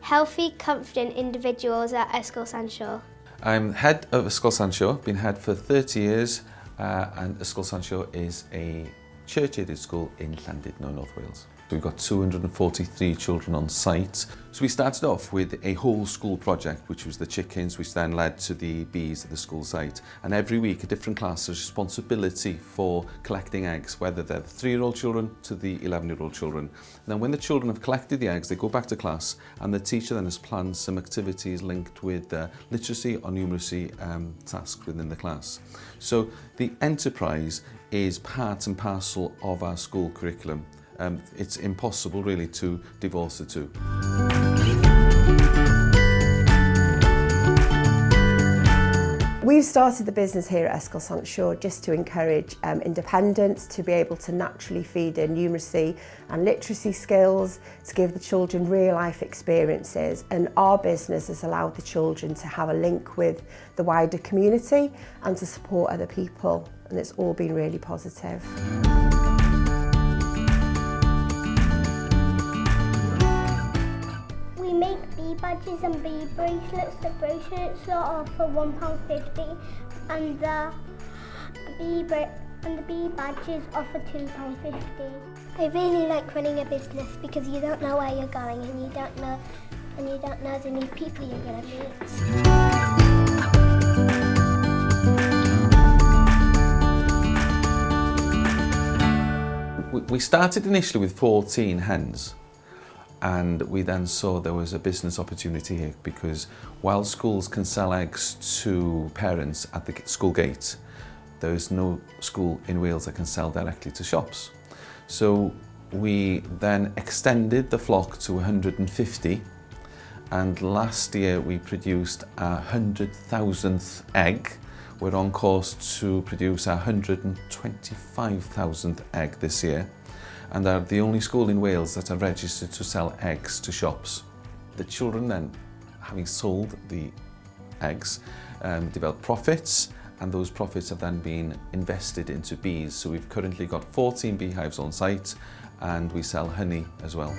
healthy, confident individuals at Ysgol Sior. I'm head of Ysgol Sior, been head for 30 years, and Ysgol Sior is a church-aided school in Llandudno, North Wales. So we've got 243 children on site. So we started off with a whole school project, which was the chickens, which then led to the bees at the school site. And every week a different class has responsibility for collecting eggs, whether they're the 3-year-old children to the 11-year-old children. And then when the children have collected the eggs, they go back to class, and the teacher then has planned some activities linked with literacy or numeracy tasks within the class. So the enterprise is part and parcel of our school curriculum. It's impossible really to divorce the two. We've started the business here at Ysgol Sior just to encourage independence, to be able to naturally feed in numeracy and literacy skills, to give the children real life experiences, and our business has allowed the children to have a link with the wider community and to support other people, and it's all been really positive. We make bee badges and bee bracelets. The bracelets are for £1.50 and the bee badges are for £2.50. I really like running a business because you don't know where you're going and you don't know the new people you're going to meet. We started initially with 14 hens. And we then saw there was a business opportunity here because while schools can sell eggs to parents at the school gate, there is no school in Wales that can sell directly to shops. So we then extended the flock to 150, and last year we produced our 100,000th egg. We're on course to produce our 125,000th egg this year, and are the only school in Wales that are registered to sell eggs to shops. The children then, having sold the eggs, develop profits, and those profits have then been invested into bees. So we've currently got 14 beehives on site, and we sell honey as well.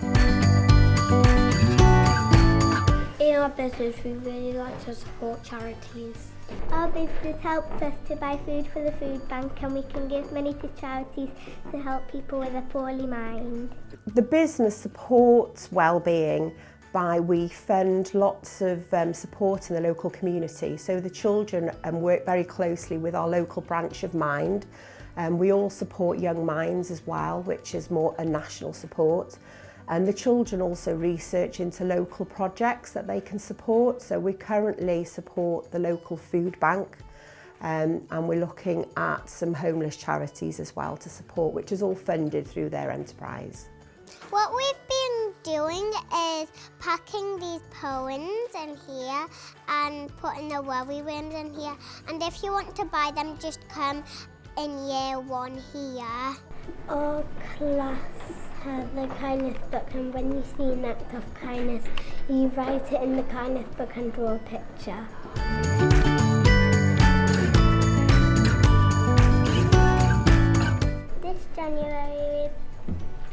In our business, we really like to support charities. Our business helps us to buy food for the food bank, and we can give money to charities to help people with a poorly mind. The business supports well-being by we fund lots of support in the local community. So the children work very closely with our local branch of Mind. We all support Young Minds as well, which is more a national support. And the children also research into local projects that they can support. So we currently support the local food bank, and we're looking at some homeless charities as well to support, which is all funded through their enterprise. What we've been doing is packing these poems in here and putting the worry worms in here. And if you want to buy them, just come in year 1 here. Our class has the kindness book, and when you see an act of kindness, you write it in the kindness book and draw a picture. This January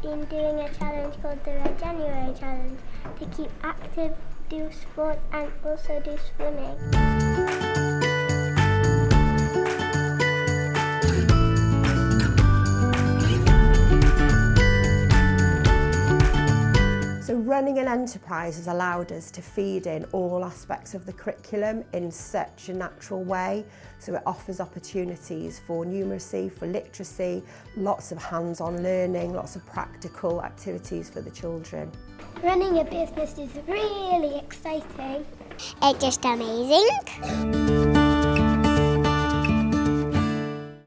we've been doing a challenge called the Red January Challenge to keep active, do sport and also do swimming. So running an enterprise has allowed us to feed in all aspects of the curriculum in such a natural way. So it offers opportunities for numeracy, for literacy, lots of hands-on learning, lots of practical activities for the children. Running a business is really exciting. It's just amazing.